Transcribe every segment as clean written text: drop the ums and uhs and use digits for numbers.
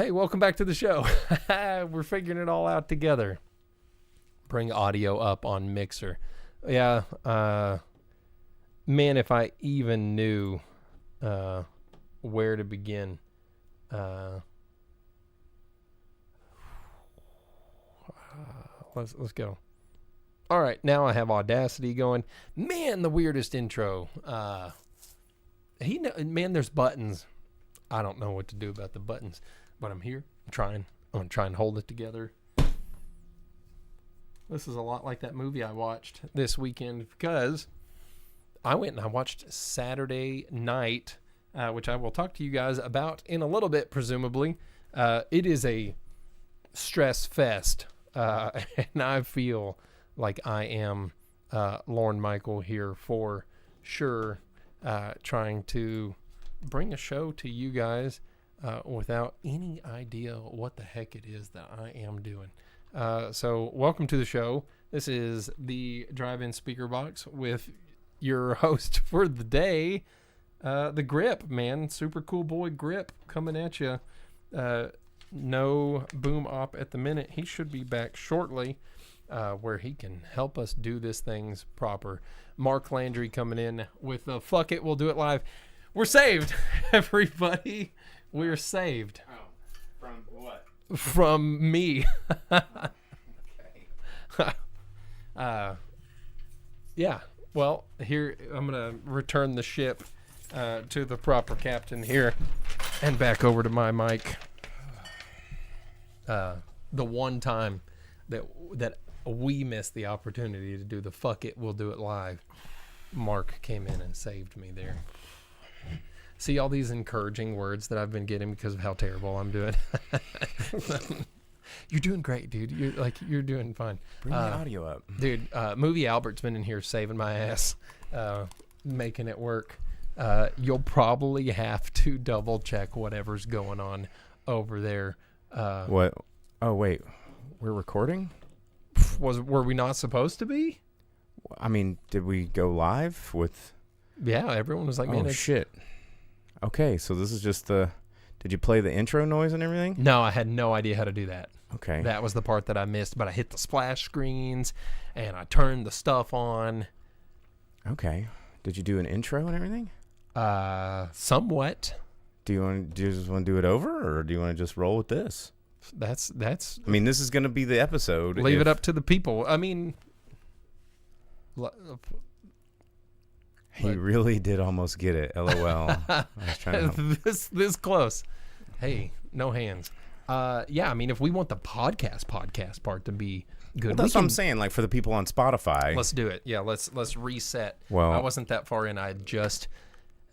Hey, welcome back to the show. We're figuring it all out together. Bring audio up on Mixer. Yeah, man, if I even knew where to begin. Let's go. All right, now I have Audacity going. Man, the weirdest intro. Man, there's buttons. I don't know what to do about the buttons, but I'm here. I'm going to try and hold it together. This is a lot like that movie I watched this weekend because I went and I watched Saturday Night, which I will talk to you guys about in a little bit, presumably. It is a stress fest, and I feel like I am Lorne Michael here for sure, trying to bring a show to you guys without any idea what the heck it is that I am doing. So welcome to the show. This is the Drive-in Speakerbox with your host for the day, the Grip, man. Super cool boy Grip coming at you. No boom op at the minute. He should be back shortly where he can help us do this things proper. Mark Landry coming in with the fuck it, we'll do it live. We're saved, everybody. We're saved. Oh, from what? From me. Okay. Yeah. Well, here I'm gonna return the ship to the proper captain here, and back over to my mic. The one time that we missed the opportunity to do the fuck it, we'll do it live, Mark came in and saved me there. See all these encouraging words that I've been getting because of how terrible I'm doing. You're doing great, dude. You're doing fine. Bring the audio up, dude. Movie Albert's been in here saving my ass, making it work. You'll probably have to double check whatever's going on over there. what? Oh wait, we're recording? Were we not supposed to be? I mean, did we go live with? Yeah, everyone was like, "Man, oh shit." Okay, so this is just the. Did you play the intro noise and everything? No, I had no idea how to do that. Okay. That was the part that I missed, but I hit the splash screens and I turned the stuff on. Okay. Did you do an intro and everything? Somewhat. Do you just want to do it over, or do you want to just roll with this? That's. I mean, this is going to be the episode. Leave it up to the people. I mean, he really did almost get it. LOL. I was trying to this close. Hey, no hands. Yeah, I mean, if we want the podcast part to be good, well, that's what I'm saying. Like for the people on Spotify, let's do it. Yeah, let's reset. Well, I wasn't that far in. I just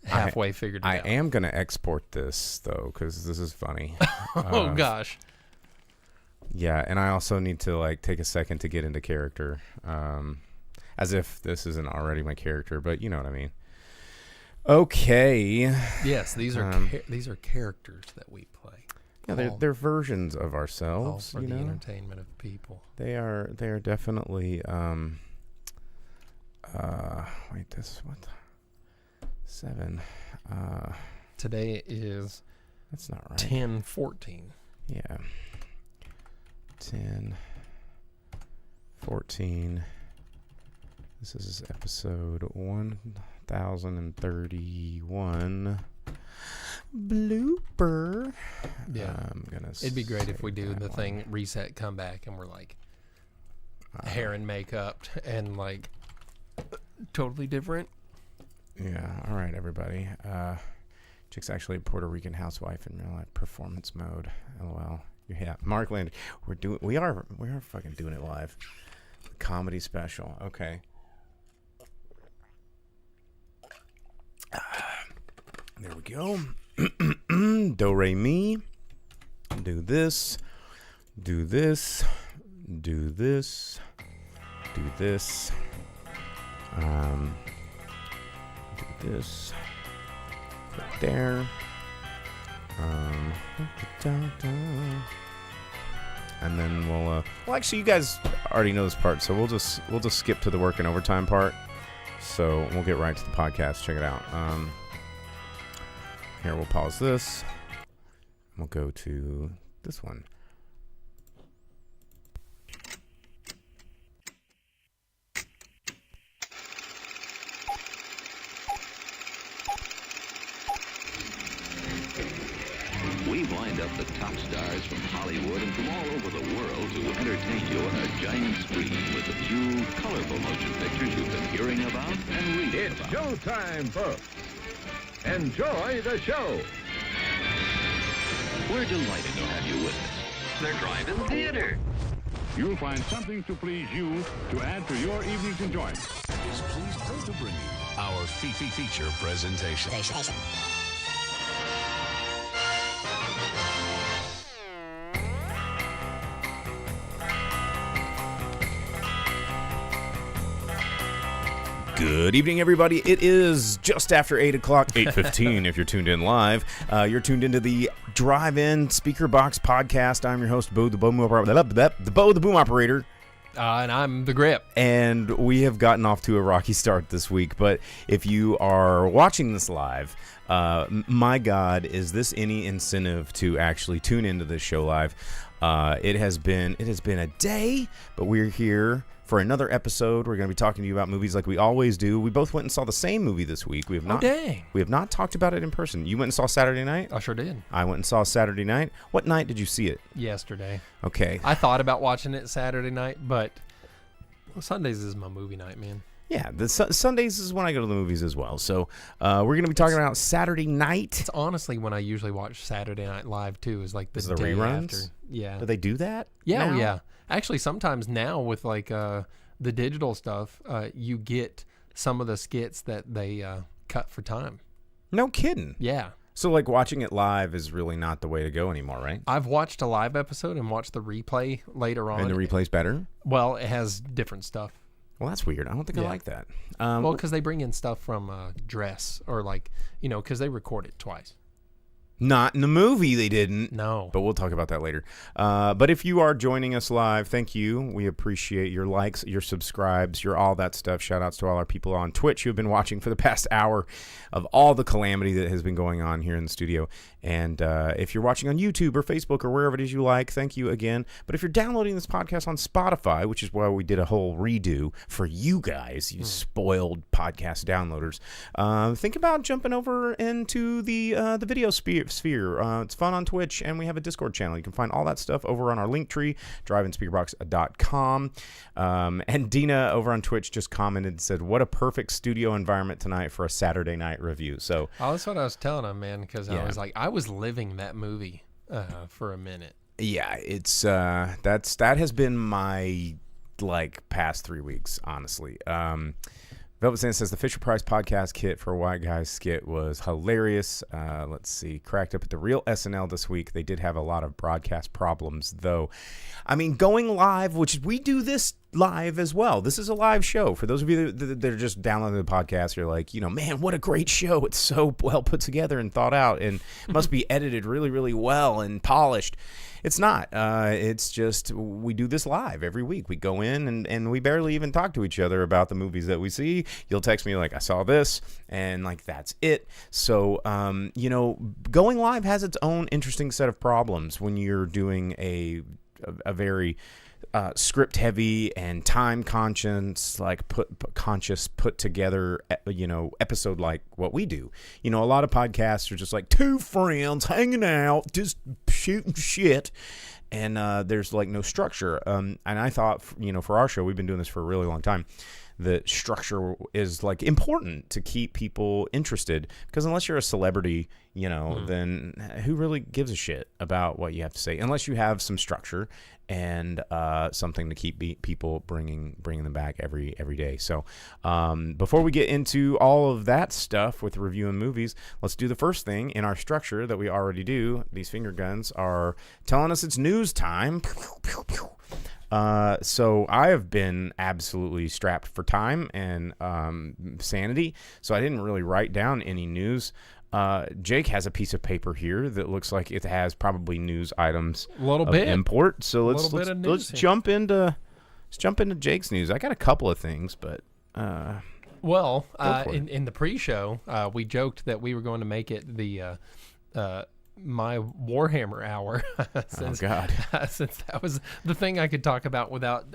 halfway figured it out. I am going to export this though, because this is funny. Oh gosh. Yeah, and I also need to like take a second to get into character. As if this isn't already my character, but you know what I mean. Okay. Yes, these are characters that we play. Yeah, they're versions of ourselves. All for the entertainment of people. They are definitely. Wait, this what? 7. Today is. That's not right. 10/14. Yeah. 10/14. This is episode 1031. Blooper. Yeah. I'm gonna. It'd be great if we do the thing, reset, come back, and we're like hair and makeup and like totally different. Yeah. All right, everybody. Chick's actually a Puerto Rican housewife in real life, performance mode. LOL. Yeah. Mark Landry. We are fucking doing it live. Comedy special. Okay. There we go. Do re mi. Do this. Do this. Do this. Do this. Do this. Put it there. And then we'll actually you guys already know this part, so we'll just skip to the work and overtime part. So we'll get right to the podcast. Check it out. Here, we'll pause this. We'll go to this one. We've lined up the top stars from Hollywood and from all over the world to entertain you on a giant screen with the few colorful motion pictures you've been hearing about and reading It's about. showtime, folks. Enjoy the show. We're delighted to have you with us. They're Drive-in Theater. You'll find something to please you to add to your evening's enjoyment. Is pleased to bring you our feature presentation. Good evening, everybody. It is just after 8 o'clock, 8:15 if you're tuned in live. You're tuned into the Drive-in Speakerbox podcast. I'm your host, Bo the Boom Operator. And I'm the Grip. And we have gotten off to a rocky start this week. But if you are watching this live, my God, is this any incentive to actually tune into this show live? It has been a day, but we're here for another episode. We're going to be talking to you about movies like we always do. We both went and saw the same movie this week. We have not. Oh, dang. We have not talked about it in person. You went and saw Saturday Night? I sure did. I went and saw Saturday Night. What night did you see it? Yesterday. Okay. I thought about watching it Saturday night, but Sundays is my movie night, man. Yeah, the Sundays is when I go to the movies as well. So we're going to be talking about Saturday Night. It's honestly when I usually watch Saturday Night Live, too, is like the day reruns? after. Yeah. Do they do that? Yeah, now? yeah. Actually, sometimes now with like the digital stuff, you get some of the skits that they cut for time. No kidding. Yeah. So like watching it live is really not the way to go anymore, right? I've watched a live episode and watched the replay later on. And the replay's better? Well, it has different stuff. Well, that's weird. I don't think I Yeah. like that. Well, because they bring in stuff from Dress or like, because they record it twice. Not in the movie, they didn't. No. But we'll talk about that later. But if you are joining us live, thank you. We appreciate your likes, your subscribes, your all that stuff. Shout outs to all our people on Twitch who have been watching for the past hour of all the calamity that has been going on here in the studio. And if you're watching on YouTube or Facebook or wherever it is you like, thank you again. But if you're downloading this podcast on Spotify, which is why we did a whole redo for you guys, you spoiled podcast downloaders, think about jumping over into the video sphere. It's fun on Twitch, and we have a Discord channel. You can find all that stuff over on our link tree, driveinspeakerbox.com. And Dina over on Twitch just commented and said, what a perfect studio environment tonight for a Saturday night review. So that's what I was telling him, man, because Yeah. I was like, I was living that movie for a minute. yeah, it's that has been my past 3 weeks, honestly. Velvet Sand says the Fisher Price podcast kit for a White Guy skit was hilarious. Let's see. Cracked up at the real SNL this week. They did have a lot of broadcast problems, though. I mean, going live, which we do this live as well. This is a live show. For those of you that are just downloading the podcast, you're like, man, what a great show. It's so well put together and thought out and must be edited really, really well and polished. It's not. It's just we do this live every week. We go in and we barely even talk to each other about the movies that we see. You'll text me like, I saw this, and that's it. So, going live has its own interesting set of problems when you're doing a very script heavy and time conscious, put together, episode like what we do. A lot of podcasts are just like two friends hanging out, just shooting shit. And there's no structure. And I thought, for our show, we've been doing this for a really long time. The structure is important to keep people interested, because unless you're a celebrity, then who really gives a shit about what you have to say, unless you have some structure and something to keep people bringing them back every day. So before we get into all of that stuff with reviewing movies, let's do the first thing in our structure that we already do. These finger guns are telling us it's news time. So I have been absolutely strapped for time and sanity, so I didn't really write down any news. Jake has a piece of paper here that looks like it has probably news items of import. So let's jump into Jake's news. I got a couple of things, but in the pre-show, we joked that we were going to make it the my Warhammer hour. since, Oh, God. Since that was the thing I could talk about without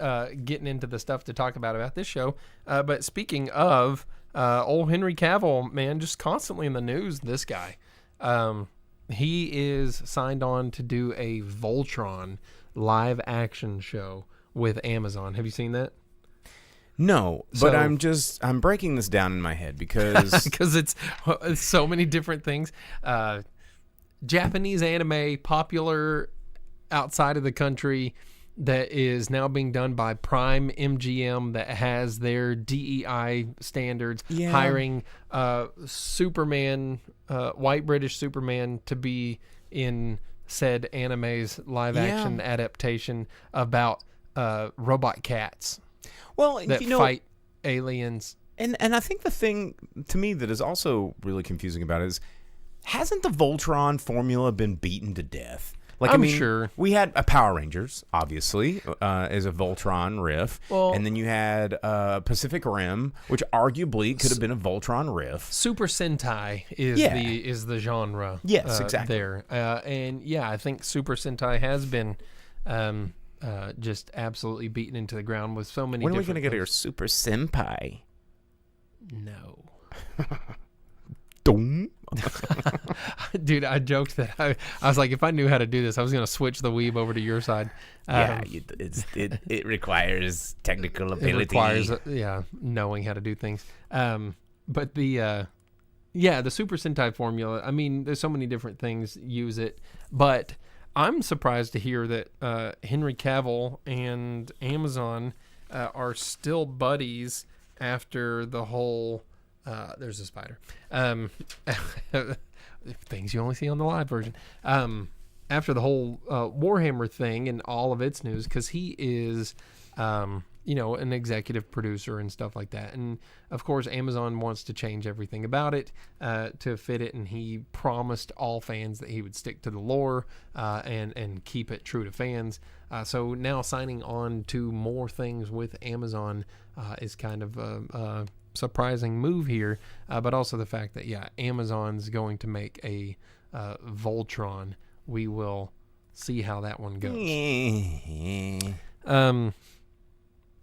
getting into the stuff to talk about this show. But speaking of old Henry Cavill, man, just constantly in the news, this guy. He is signed on to do a Voltron live action show with Amazon. Have you seen that? No, So- but I'm breaking this down in my head because Because it's so many different things. Japanese anime, popular outside of the country, that is now being done by Prime MGM, that has their DEI standards, Yeah. hiring Superman, white British Superman, to be in said anime's live action adaptation about robot cats well, that fight aliens. And I think the thing to me that is also really confusing about it is, hasn't the Voltron formula been beaten to death? Like, I'm sure. We had a Power Rangers, obviously, as a Voltron riff. Well- and then you had Pacific Rim, which arguably could have been a Voltron riff. Super Sentai is the genre. Yes, exactly. There, and yeah, I think Super Sentai has been just absolutely beaten into the ground with so many. When are we going to different get our Super Senpai? things. No. Dum. Dude, I joked that I was like, if I knew how to do this, I was going to switch the weeb over to your side. It requires technical It ability. requires, knowing how to do things. But the Super Sentai formula, I mean, there's so many different things use it, but I'm surprised to hear that Henry Cavill and Amazon are still buddies after the whole... there's a spider. Things you only see on the live version. After the whole Warhammer thing and all of its news, because he is, an executive producer and stuff like that. And of course, Amazon wants to change everything about it to fit it. And he promised all fans that he would stick to the lore and keep it true to fans. So now signing on to more things with Amazon is kind of a surprising move here, but also the fact that Amazon's going to make a Voltron. We will see how that one goes.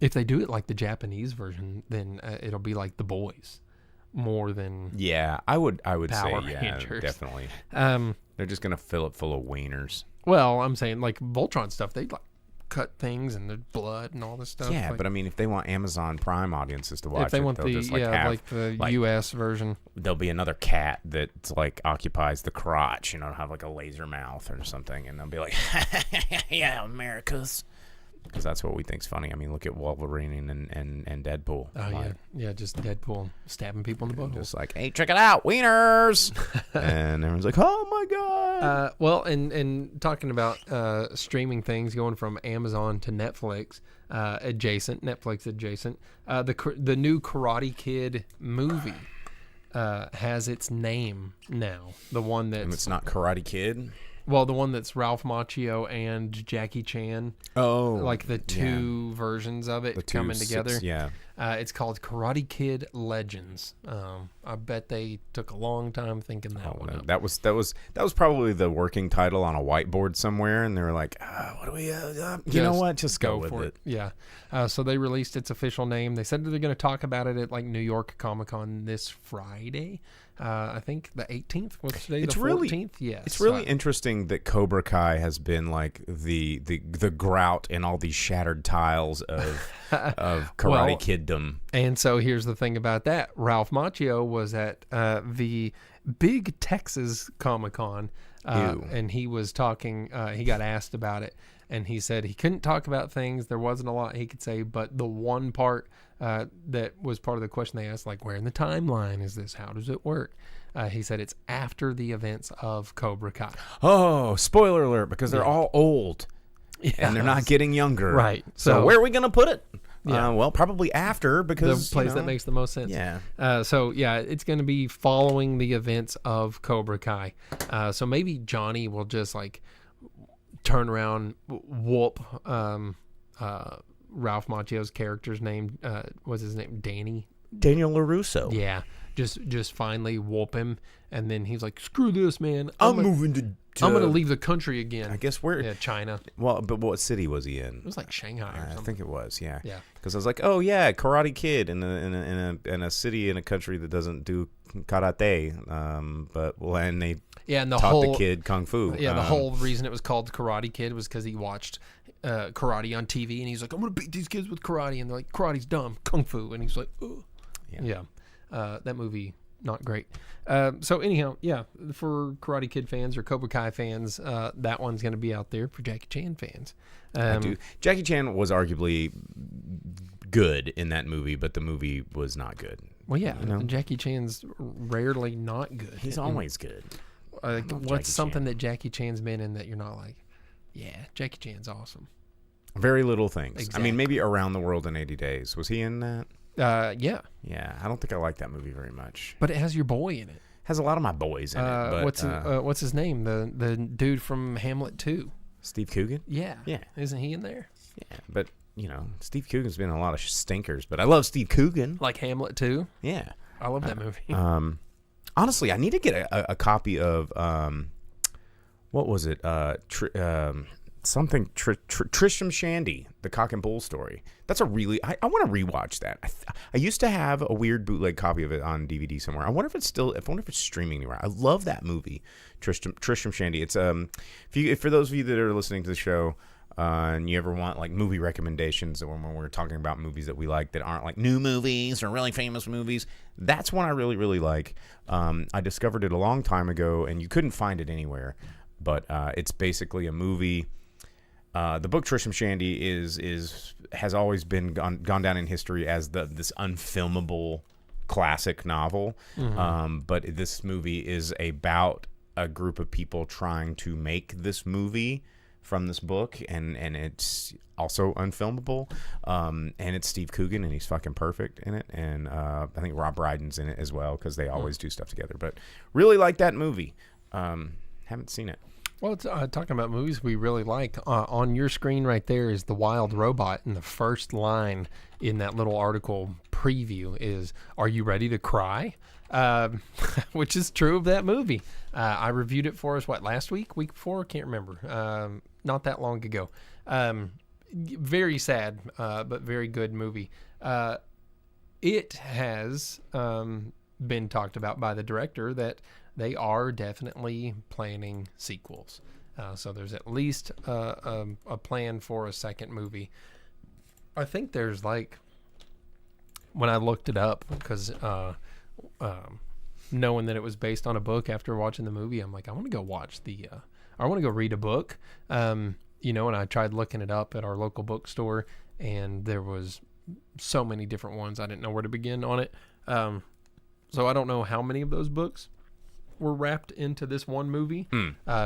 If they do it like the Japanese version, then it'll be like The Boys more than Yeah, I would Power say Rangers. definitely. They're just gonna fill it full of wieners. Well, I'm saying like Voltron stuff, they like cut things and the blood and all this stuff. Yeah, like, but I mean, if they want Amazon Prime audiences to watch if they it, want they'll the just have, like the like, US version. there'll be another cat that like occupies the crotch, have like a laser mouth or something, and they'll be like, yeah, America's. Because that's what we think's funny. I mean, look at Wolverine and Deadpool. Oh yeah, just Deadpool stabbing people in the butthole. Just like, hey, check it out, wieners, and everyone's like, oh my god. Well, and talking about streaming things going from Amazon to Netflix Netflix adjacent, the new Karate Kid movie has its name now. The one that's... And it's not Karate Kid? Well, the one that's Ralph Macchio and Jackie Chan. Oh. Like the two versions of it coming together. Yeah. It's called Karate Kid Legends. I bet they took a long time thinking that one up. That was probably the working title on a whiteboard somewhere, and they were like, "What do we? You know what? Just go with for it." Yeah. So they released its official name. They said that they're going to talk about it at like New York Comic Con this Friday. I think the 18th. What's today? It's the 14th. really, yes. It's really interesting that Cobra Kai has been like the grout in all these shattered tiles of Karate Kiddom. And so here's the thing about that. Ralph Macchio was at the big Texas Comic Con, and he was talking. He got asked about it, and he said he couldn't talk about things. There wasn't a lot he could say, but the one part that was part of the question they asked, like, where in the timeline is this? How does it work? He said it's after the events of Cobra Kai. Oh, spoiler alert, because they're all old. And they're not getting younger. Right. So where are we going to put it? Yeah. Well, probably after, because the place that makes the most sense. Yeah. It's going to be following the events of Cobra Kai. So maybe Johnny will just like turn around, whoop Ralph Macchio's character's name. What's his name? Danny? Daniel LaRusso. Yeah. just finally whoop him, and then he's like, "Screw this, man! I'm moving to I'm gonna leave the country again." I guess where? Yeah, China. Well, but what city was he in? It was like Shanghai or something. I think it was, yeah. Yeah. Because I was like, oh yeah, Karate Kid in a city in a country that doesn't do karate, and they and the taught whole the kid kung fu. Yeah, the whole reason it was called Karate Kid was because he watched karate on TV, and he's like, "I'm gonna beat these kids with karate," and they're like, "Karate's dumb, kung fu," and he's like, "Ugh." Yeah. That movie not great. So anyhow, yeah, for Karate Kid fans or Cobra Kai fans, that one's gonna be out there. For Jackie Chan fans, I do. Jackie Chan was arguably good in that movie, but the movie was not good. Well, yeah, Jackie Chan's rarely not good. He's always good. What's something that Jackie Chan's been in that you're not like, yeah, Jackie Chan's awesome? Very Little Things. Exactly. I mean, maybe Around the World in 80 Days. Was he in that? Yeah. Yeah, I don't think I like that movie very much. But it has your boy in it. Has a lot of my boys in it. But, what's his name? The dude from Hamlet 2. Steve Coogan? Yeah. Yeah. Isn't he in there? Yeah, but, Steve Coogan's been in a lot of stinkers, but I love Steve Coogan. Like Hamlet 2? Yeah. I love that movie. Honestly, I need to get a copy of, what was it? Tristram Shandy, the Cock and Bull story. That's a really, I want to rewatch that. I used to have a weird bootleg copy of it on DVD somewhere. I wonder if it's streaming anywhere. I love that movie, Tristram Shandy. It's for those of you that are listening to the show, and you ever want like movie recommendations, or when we're talking about movies that we like that aren't like new movies or really famous movies, that's one I really, really like. I discovered it a long time ago, and you couldn't find it anywhere, but it's basically a movie. The book Tristram Shandy has always been gone down in history as this unfilmable classic novel. Mm-hmm. But this movie is about a group of people trying to make this movie from this book, and it's also unfilmable. And it's Steve Coogan, and he's fucking perfect in it. And I think Rob Brydon's in it as well, because they always do stuff together. But really like that movie. Haven't seen it. Well, it's, talking about movies we really like, on your screen right there is The Wild Robot, and the first line in that little article preview is, "Are you ready to cry?" Which is true of that movie. I reviewed it for us, last week before? Can't remember. Not that long ago. Very sad, but very good movie. It has been talked about by the director that they are definitely planning sequels. So there's at least a plan for a second movie. I think there's when I looked it up, because knowing that it was based on a book after watching the movie, I'm like, I want to go watch I want to go read a book. And I tried looking it up at our local bookstore, and there was so many different ones. I didn't know where to begin on it. So I don't know how many of those books were wrapped into this one movie,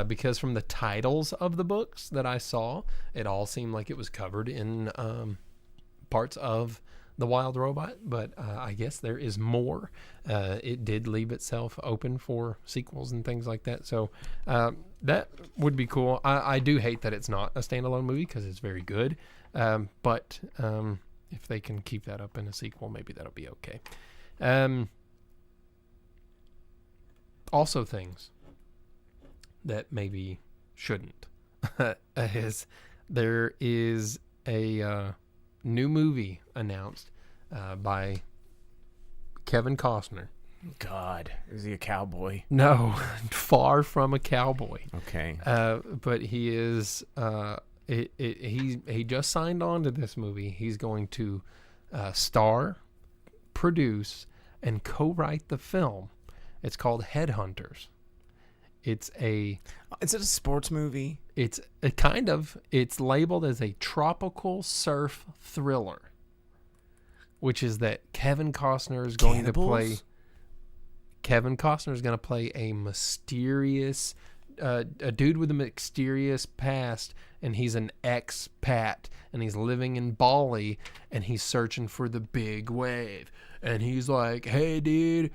because from the titles of the books that I saw, it all seemed like it was covered in parts of The Wild Robot, but I guess there is more. It did leave itself open for sequels and things like that, so that would be cool. I do hate that it's not a standalone movie, because it's very good, but if they can keep that up in a sequel, maybe that'll be okay. Also, things that maybe shouldn't is there is a new movie announced by Kevin Costner. God, is he a cowboy? No, far from a cowboy. Okay. But he is. He just signed on to this movie. He's going to star, produce, and co-write the film. It's called Headhunters. Is it a sports movie? It's it's labeled as a tropical surf thriller, which is that Kevin Costner is going to play. Kevin Costner is going to play a mysterious, a dude with a mysterious past, and he's an expat, and he's living in Bali, and he's searching for the big wave, and he's like, "Hey, dude,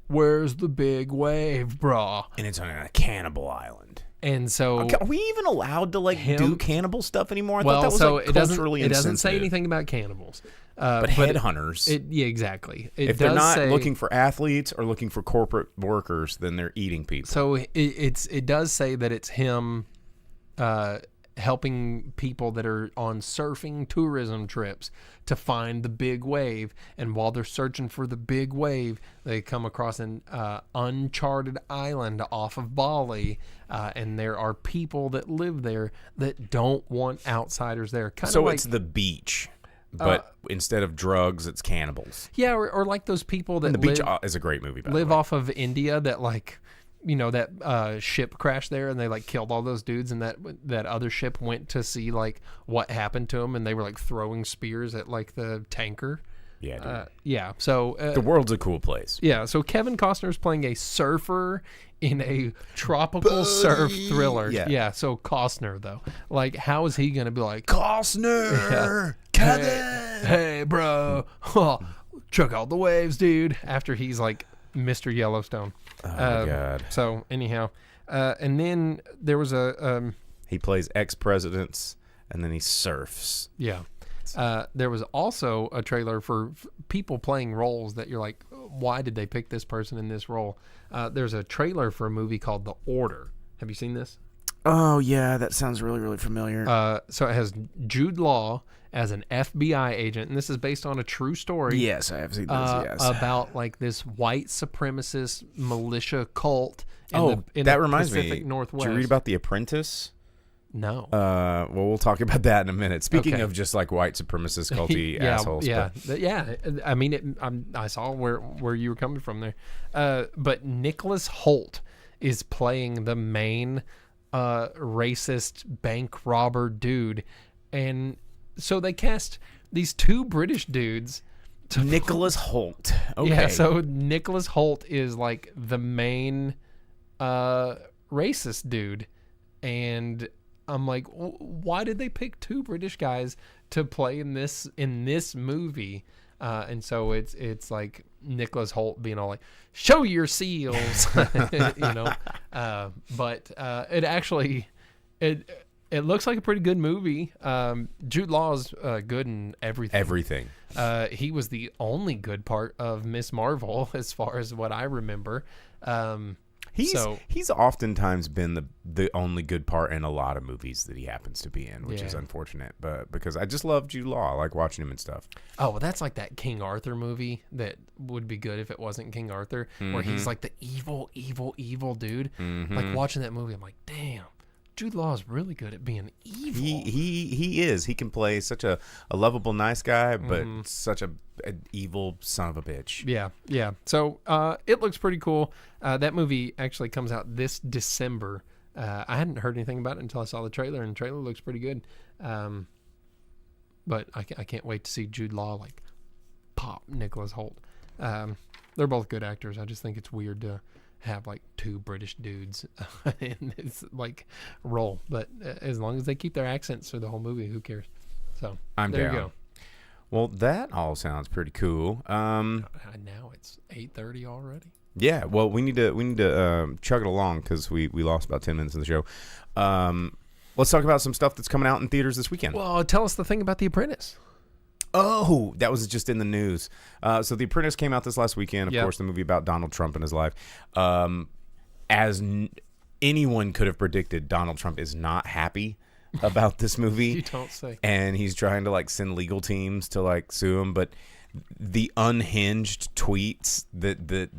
where's the big wave, brah?" And it's on a cannibal island. And so, Okay, are we even allowed to do cannibal stuff anymore? I thought that was so like it culturally doesn't say insensitive. anything about cannibals. But headhunters, Yeah, exactly. if they're not looking for athletes or looking for corporate workers, then they're eating people. So it does say that it's him helping people that are on surfing tourism trips to find the big wave, and while they're searching for the big wave, they come across an uncharted island off of Bali, and there are people that live there that don't want outsiders there. So it's the beach, but instead of drugs, it's cannibals. Yeah, or like those people that And the beach is a great movie. By live the way. off of India that that ship crashed there, and they killed all those dudes, and that other ship went to see what happened to them, and they were throwing spears at the tanker. Yeah, dude. Yeah. So the world's a cool place. Yeah. So Kevin Costner is playing a surfer in a tropical surf thriller. Yeah. So Costner though, how is he gonna be Costner, Kevin? Hey, bro, check out the waves, dude. After he's Mr. Yellowstone. Oh my God. So anyhow, and then there was he plays ex-presidents, and then he surfs. Yeah. There was also a trailer for people playing roles that you're like, why did they pick this person in this role? There's a trailer for a movie called The Order. Have you seen this? Oh yeah, that sounds really, really familiar. So it has Jude Law as an FBI agent, and this is based on a true story. Yes, I have seen this. Yes, about this white supremacist militia cult. In that the reminds Pacific me. Northwest. Did you read about The Apprentice? No. Well, we'll talk about that in a minute. Speaking Okay. of just white supremacist culty assholes. Yeah, but- yeah. I mean, I saw where you were coming from there. But Nicholas Holt is playing the main racist bank robber dude, and so they cast these two British dudes. Nicholas Holt. Okay. Yeah, so Nicholas Holt is the main racist dude, and I'm like, why did they pick two British guys to play in this movie? And so it's Nicholas Holt being all show your seals, but it actually it looks like a pretty good movie. Jude Law's good in everything. Everything. He was the only good part of Miss Marvel, as far as what I remember. He's oftentimes been the only good part in a lot of movies that he happens to be in, which is Yeah. unfortunate. But because I just love Jude Law, I like watching him and stuff. Oh, well, that's that King Arthur movie that would be good if it wasn't King Arthur, where he's the evil dude. Watching that movie, I'm like, damn, Jude Law is really good at being evil. He is. He can play such a lovable, nice guy, but such an evil son of a bitch. Yeah. So it looks pretty cool. That movie actually comes out this December. I hadn't heard anything about it until I saw the trailer, and the trailer looks pretty good. But I can't wait to see Jude Law pop Nicholas Holt. They're both good actors. I just think it's weird to have two British dudes in this role, but as long as they keep their accents through the whole movie, who cares? So I'm there down. you go. Well, that all sounds pretty cool. Now it's 8:30 already. Yeah. Well, we need to chug it along because we lost about 10 minutes of the show. Let's talk about some stuff that's coming out in theaters this weekend. Well, tell us the thing about The Apprentice. Oh, that was just in the news. So The Apprentice came out this last weekend. Of course, the movie about Donald Trump and his life. Anyone could have predicted, Donald Trump is not happy about this movie. You don't say. And he's trying to send legal teams to sue him. But the unhinged tweets that the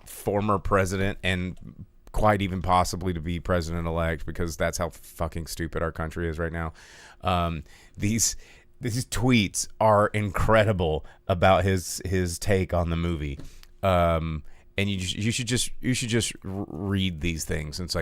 former president and quite even possibly to be president-elect, because that's how fucking stupid our country is right now. These tweets are incredible about his take on the movie. And you should just read these things. And it's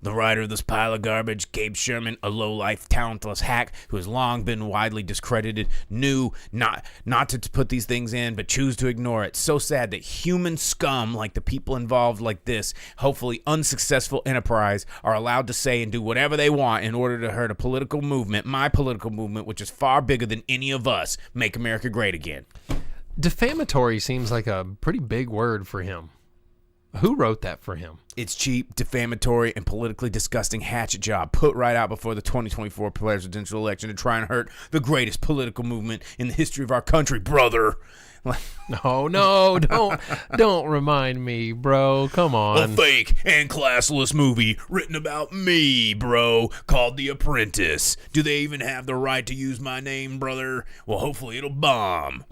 the writer of this pile of garbage, Gabe Sherman, a low-life, talentless hack who has long been widely discredited, knew not to put these things in, but choose to ignore it. So sad that human scum like the people involved like this, hopefully unsuccessful enterprise, are allowed to say and do whatever they want in order to hurt a political movement, my political movement, which is far bigger than any of us. Make America great again. Defamatory seems like a pretty big word for him. Who wrote that for him? It's cheap, defamatory, and politically disgusting hatchet job put right out before the 2024 presidential election to try and hurt the greatest political movement in the history of our country, brother. No, don't remind me, bro. Come on. A fake and classless movie written about me, bro, called The Apprentice. Do they even have the right to use my name, brother? Well, hopefully it'll bomb.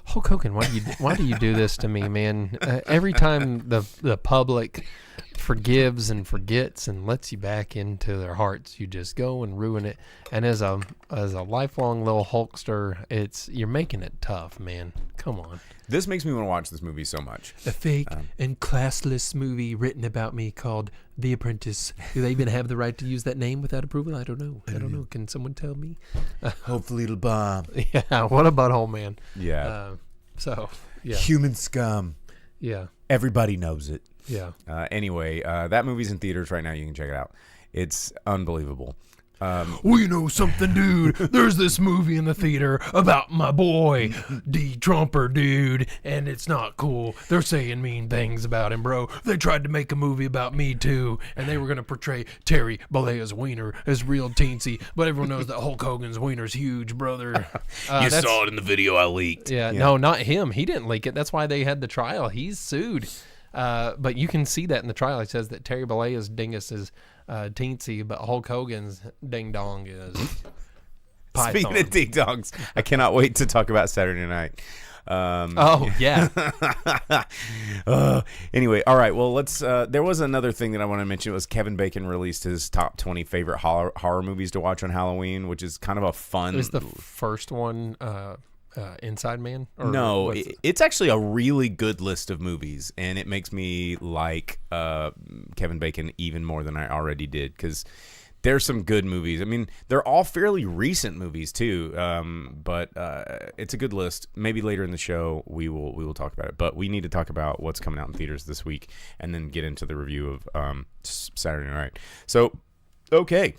Hulk Hogan, why do you do this to me, man? Every time the public forgives and forgets and lets you back into their hearts, you just go and ruin it. And as a lifelong little Hulkster, you're making it tough, man. Come on. This makes me want to watch this movie so much. A fake and classless movie written about me called The Apprentice. Do they even have the right to use that name without approval? I don't know. Can someone tell me? Hopefully it'll bomb. Yeah, what a butthole, man. Yeah. Yeah. Human scum. Yeah. Everybody knows it. Yeah. Anyway, that movie's in theaters right now. You can check it out. It's unbelievable. Well, you know something, dude. There's this movie in the theater about my boy, D. Trumper, dude, and it's not cool. They're saying mean things about him, bro. They tried to make a movie about me, too, and they were going to portray Terry Bollea's wiener as real teensy, but everyone knows that Hulk Hogan's wiener's huge, brother. You saw it in the video I leaked. Yeah, no, not him. He didn't leak it. That's why they had the trial. He's sued. But you can see that in the trial. He says that Terry Bollea's dingus is teensy, but Hulk Hogan's ding dong is python. Speaking of ding dongs, I cannot wait to talk about Saturday night. Yeah. Anyway, all right. Well, let's. There was another thing that I want to mention. It was Kevin Bacon released his top 20 favorite horror movies to watch on Halloween, which is kind of a fun. It was the first one. Inside Man? Or no, it's actually a really good list of movies, and it makes me like Kevin Bacon even more than I already did, because there's some good movies. I mean, they're all fairly recent movies too, but it's a good list. Maybe later in the show we will talk about it, but we need to talk about what's coming out in theaters this week, and then get into the review of Saturday Night. So. Okay,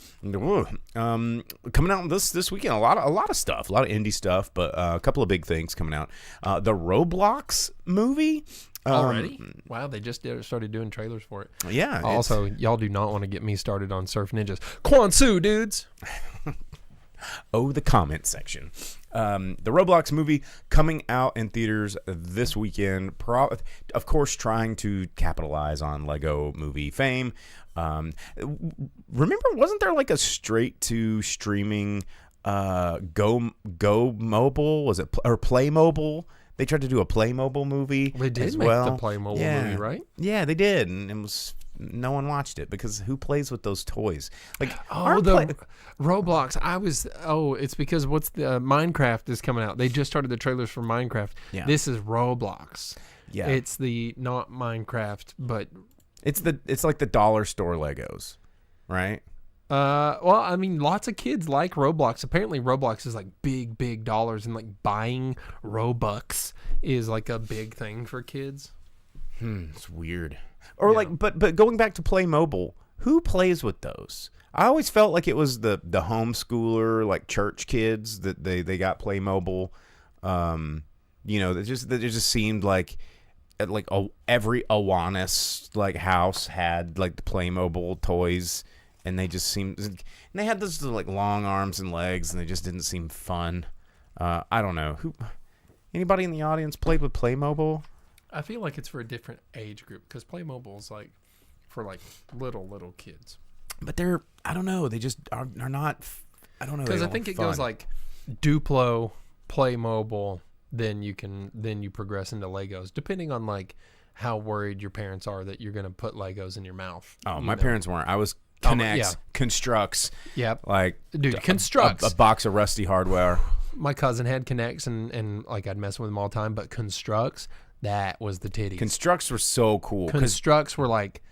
coming out this weekend, a lot of stuff, a lot of indie stuff, but a couple of big things coming out. The Roblox movie. Already? Wow, they just started doing trailers for it. Yeah. Also, y'all do not want to get me started on Surf Ninjas. Kwansu, dudes. Oh, the comment section. The Roblox movie coming out in theaters this weekend. Of course, trying to capitalize on Lego movie fame. Remember, wasn't there like a straight to streaming Go Mobile? Was it or Play Mobile? They tried to do a Play Mobile movie. They did as make well. the Play Mobile movie, right? Yeah, they did, and it was no one watched it because who plays with those toys? Like Roblox. It's because what's the Minecraft is coming out. They just started the trailers for Minecraft. Yeah. This is Roblox. Yeah, it's the not Minecraft, but it's like the dollar store Legos, right? Well, I mean, lots of kids like Roblox. Apparently, Roblox is like big dollars, and like buying Robux is like a big thing for kids. It's weird. Or like, but going back to Play Mobile, who plays with those? I always felt like it was the homeschooler, like church kids that they got Play Mobile. That just seemed like every Awanas like house had like the Play Mobile toys, and they just seemed, and they had those like long arms and legs, and they just didn't seem fun. I don't know anybody in the audience played with Play Mobile? I feel like it's for a different age group because Play Mobile is like for like little kids. But I don't know. They just are not. I don't know. Because I think it goes like Duplo, Play Mobile, then you progress into Legos, depending on like how worried your parents are that you're going to put Legos in your mouth. Oh, my parents weren't. I was Connects, Constructs. Yep. Like, dude, Constructs. A box of rusty hardware. My cousin had Connects, and like I'd mess with them all the time, but Constructs, that was the titties. Constructs were so cool. Constructs were like,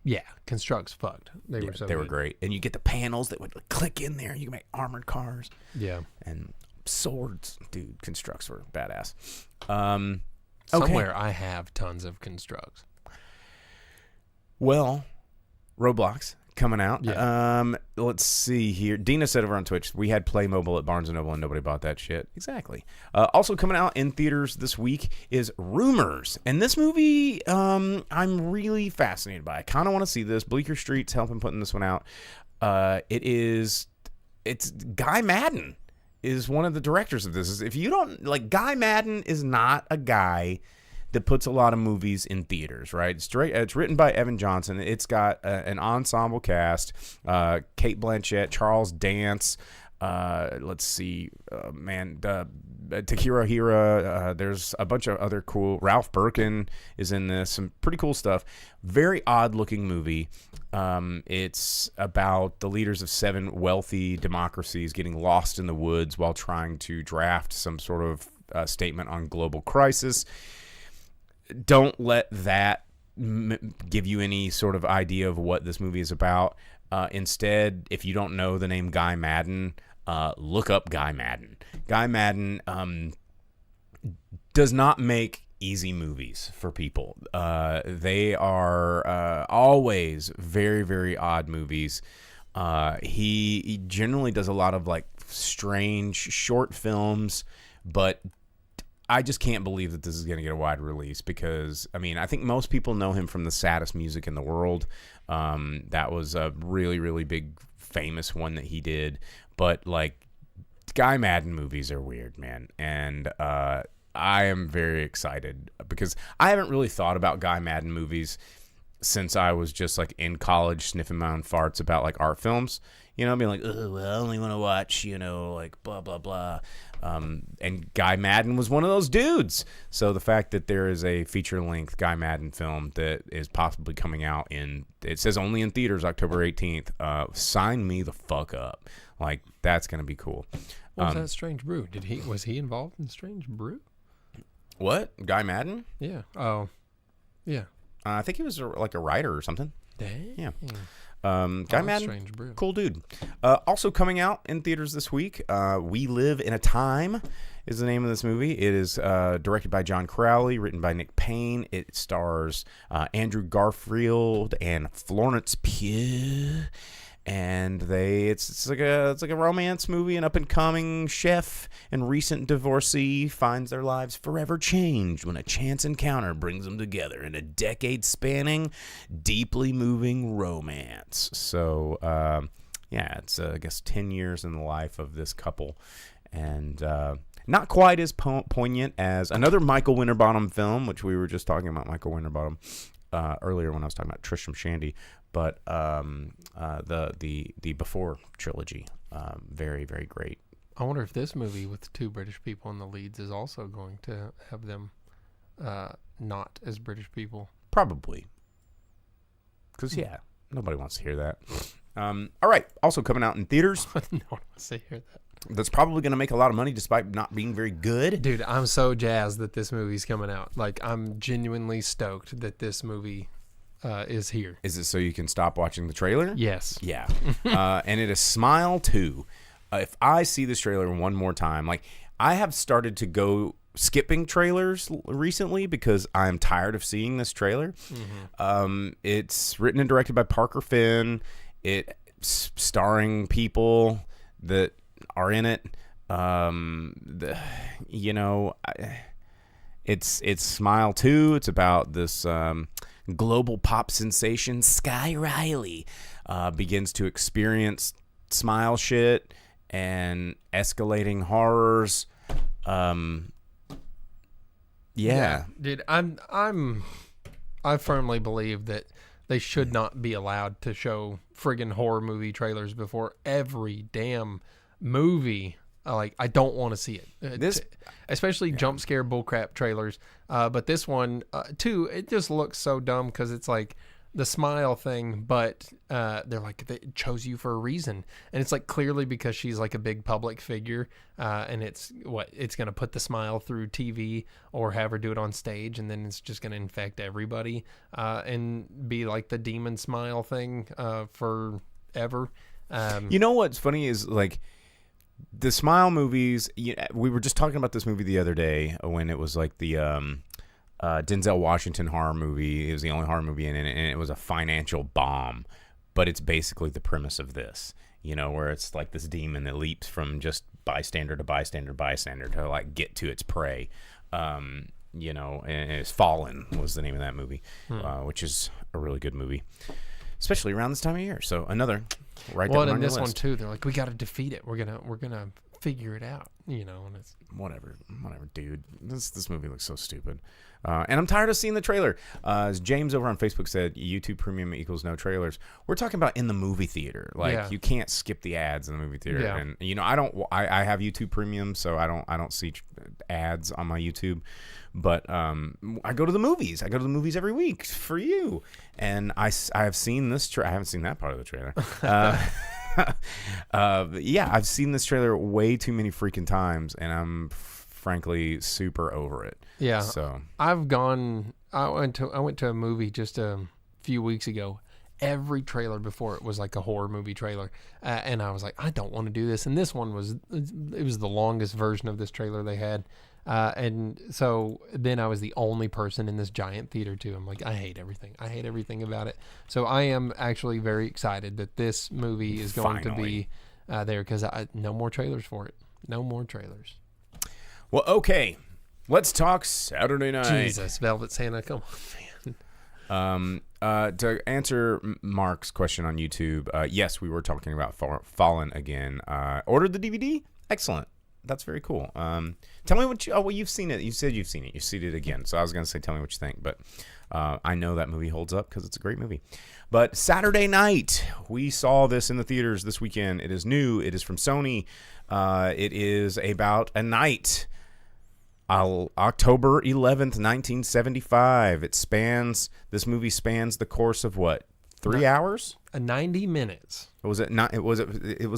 yeah, Constructs fucked. They were so they good. were great. And you get the panels that would click in there. You can make armored cars. Yeah. And swords. Dude, Constructs were badass. Somewhere I have tons of Constructs. Well, Roblox coming out. Yeah. Let's see here. Dina said over on Twitch, we had Playmobil at Barnes & Noble and nobody bought that shit. Exactly. Also coming out in theaters this week is Rumors. And this movie, I'm really fascinated by. I kind of want to see this. Bleecker Street's helping putting this one out. It's Guy Madden is one of the directors of this. If you don't, like, Guy Madden is not a guy that puts a lot of movies in theaters, right? It's written by Evan Johnson. It's got an ensemble cast: Kate Blanchett, Charles Dance. Let's see, Takira Hira. There's a bunch of other cool. Ralph Birkin is in this. Some pretty cool stuff. Very odd-looking movie. It's about the leaders of 7 wealthy democracies getting lost in the woods while trying to draft some sort of statement on global crisis. Don't let that give you any sort of idea of what this movie is about. Instead, if you don't know the name Guy Madden, look up Guy Madden. Guy Madden does not make easy movies for people. They are always very, very odd movies. He generally does a lot of like strange short films, but I just can't believe that this is going to get a wide release because, I mean, I think most people know him from The Saddest Music in the World. That was a really, really big, famous one that he did. But, like, Guy Madden movies are weird, man. And I am very excited because I haven't really thought about Guy Madden movies since I was just, like, in college sniffing my own farts about, like, art films. You know, being like, oh, well, I only want to watch, you know, like, blah, blah, blah. And Guy Madden was one of those dudes. So the fact that there is a feature-length Guy Madden film that is possibly coming out it says only in theaters October 18th, sign me the fuck up. Like, that's going to be cool. What was that Strange Brew? Was he involved in Strange Brew? What? Guy Madden? Yeah. Oh, yeah. I think he was like a writer or something. Dang. Yeah. Guy Madden, cool dude. Also coming out in theaters this week, We Live in a Time is the name of this movie. It is directed by John Crowley, written by Nick Payne. It stars Andrew Garfield and Florence Pugh. And it's like a romance movie. An up and coming chef and recent divorcee finds their lives forever changed when a chance encounter brings them together in a decade spanning, deeply moving romance. So yeah, it's I guess 10 years in the life of this couple, and not quite as poignant as another Michael Winterbottom film, which we were just talking about Michael Winterbottom earlier when I was talking about Tristram Shandy. But the Before trilogy, very, very great. I wonder if this movie with 2 British people in the leads is also going to have them not as British people. Probably. Because, yeah, nobody wants to hear that. All right, also coming out in theaters. No one wants to hear that. That's probably going to make a lot of money despite not being very good. Dude, I'm so jazzed that this movie's coming out. Like, I'm genuinely stoked that this movie is here. Is it so you can stop watching the trailer? Yes. Yeah. And it is Smile 2. If I see this trailer one more time, like, I have started to go skipping trailers recently because I'm tired of seeing this trailer. Mm-hmm. It's written and directed by Parker Finn. It's starring people that are in it. It's Smile 2. It's about this global pop sensation Sky Riley begins to experience smile shit and escalating horrors. Yeah. Dude, I firmly believe that they should not be allowed to show friggin' horror movie trailers before every damn movie. Like, I don't want to see it. Especially jump scare bullcrap trailers. But this one, too, it just looks so dumb because it's like the smile thing, but they're like, they chose you for a reason. And it's like clearly because she's like a big public figure. And it's going to put the smile through TV or have her do it on stage. And then it's just going to infect everybody and be like the demon smile thing forever. You know what's funny is, like, the Smile movies, we were just talking about this movie the other day when it was like the Denzel Washington horror movie. It was the only horror movie in it, and it was a financial bomb. but it's basically the premise of this, where it's like this demon that leaps from just bystander to bystander to like get to its prey. And it's Fallen was the name of that movie, which is a really good movie, especially around this time of year. So another right there on your list. Well, and this one too, they're like, we got to defeat it. We're gonna figure it out, and it's whatever, dude. This movie looks so stupid, and I'm tired of seeing the trailer. As James over on Facebook said, YouTube Premium equals no trailers. We're talking about in the movie theater. Like you can't skip the ads in the movie theater, and I have YouTube Premium, so I don't see ads on my YouTube. But I go to the movies. I go to the movies every week for you, and I have seen this. I haven't seen that part of the trailer. I've seen this trailer way too many freaking times, and I'm frankly super over it. Yeah. So I went to a movie just a few weeks ago. Every trailer before it was like a horror movie trailer, and I was like, I don't want to do this. And this one was the longest version of this trailer they had. And so then I was the only person in this giant theater too. I'm like, I hate everything. I hate everything about it. So I am actually very excited that this movie is going to be there, because no more trailers for it. No more trailers. Well, okay. Let's talk Saturday night. Jesus, Velvet Santa, come on, man. To answer Mark's question on YouTube, yes, we were talking about Fallen again. Ordered the DVD? Excellent. That's very cool. Tell me what you've seen it. You said you've seen it. You've seen it again. So I was going to say, tell me what you think. But I know that movie holds up because it's a great movie. But Saturday night, we saw this in the theaters this weekend. It is new. It is from Sony. It is about a night. October 11th, 1975. This movie spans the course of what? 3 hours? 90 minutes. Was it not? It was